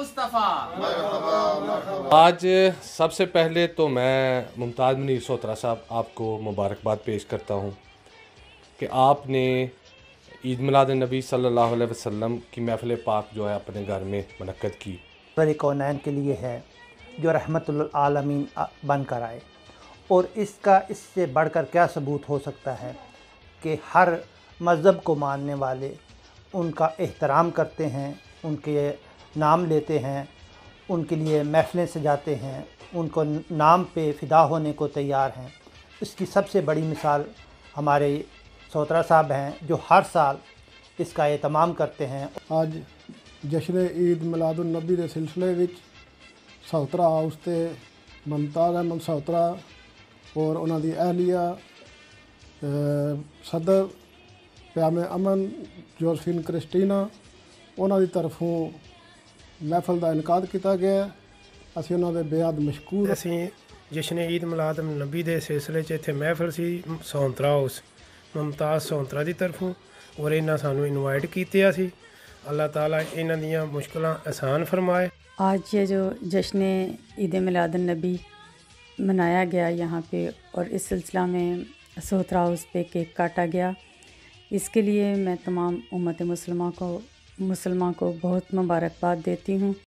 मुस्तफ़ा। आज सबसे पहले तो मैं मुमताज़ मुनीर सोहतरा साहब आपको मुबारकबाद पेश करता हूँ कि आपने ईद मिलाद नबी सल्लल्लाहु अलैहि वसल्लम की महफ़िल पाक जो है अपने घर में मुनक्कद की। सारे कौनैन के लिए है जो रहमतुल आलमीन बन कर आए, और इससे बढ़कर क्या सबूत हो सकता है कि हर मज़हब को मानने वाले उनका एहतराम करते हैं, उनके नाम लेते हैं, उनके लिए महफ़िलें सजाते हैं, उनको नाम पे फ़िदा होने को तैयार हैं। इसकी सबसे बड़ी मिसाल हमारे सोहतरा साहब हैं जो हर साल इसका एहतमाम करते हैं। ਅੱਜ ਜਸ਼ਨ ਈਦ ਮਿਲਾਦੁਨ ਨਬੀ ਦੇ ਸਿਲਸਿਲੇ ਵਿੱਚ ਸੋਹਤਰਾ ਹਾਊਸ ਤੇ ਮੁਮਤਾਜ਼ ਅਹਿਮਦ ਸੋਹਤਰਾ ਔਰ ਉਹਨਾਂ ਦੀ ਅਹਿਲੀਆ ਸਦਰ ਪਿਆਮੇ ਅਮਨ ਜੋਸਫਿਨ ਕ੍ਰਿਸਟੀਨਾ ਉਹਨਾਂ ਦੀ ਤਰਫੋਂ ਮਹਿਫਲ ਦਾ ਇਨਕਾਦ ਕੀਤਾ ਗਿਆ। ਅਸੀਂ ਉਹਨਾਂ ਦੇ ਬੇਹੱਦ ਮਸ਼ਕੂਰ। ਅਸੀਂ ਜਸ਼ਨ ਈਦ ਮਿਲਾਦ ਨਬੀ ਦੇ ਸਿਲਸਿਲੇ 'ਚ ਇੱਥੇ ਮਹਿਫਲ ਸੀ ਸੋਹਤਰਾ ਹਾਊਸ ਮੁਮਤਾਜ਼ ਸੋਹਤਰਾ ਦੀ ਤਰਫੋਂ, ਔਰ ਇਹਨਾਂ ਸਾਨੂੰ ਇਨਵਾਈਟ ਕੀਤੇ ਸੀ। अल्लाह ताला इन दियाँ मुश्किलां आसान फरमाए। आज ये जो जश्न ईद मिलादुन नबी मनाया गया यहाँ पे, और इस सिलसिला में सोहतरा हाउस पे केक काटा गया, इसके लिए मैं तमाम उम्मत मुसलमान को बहुत मुबारकबाद देती हूँ।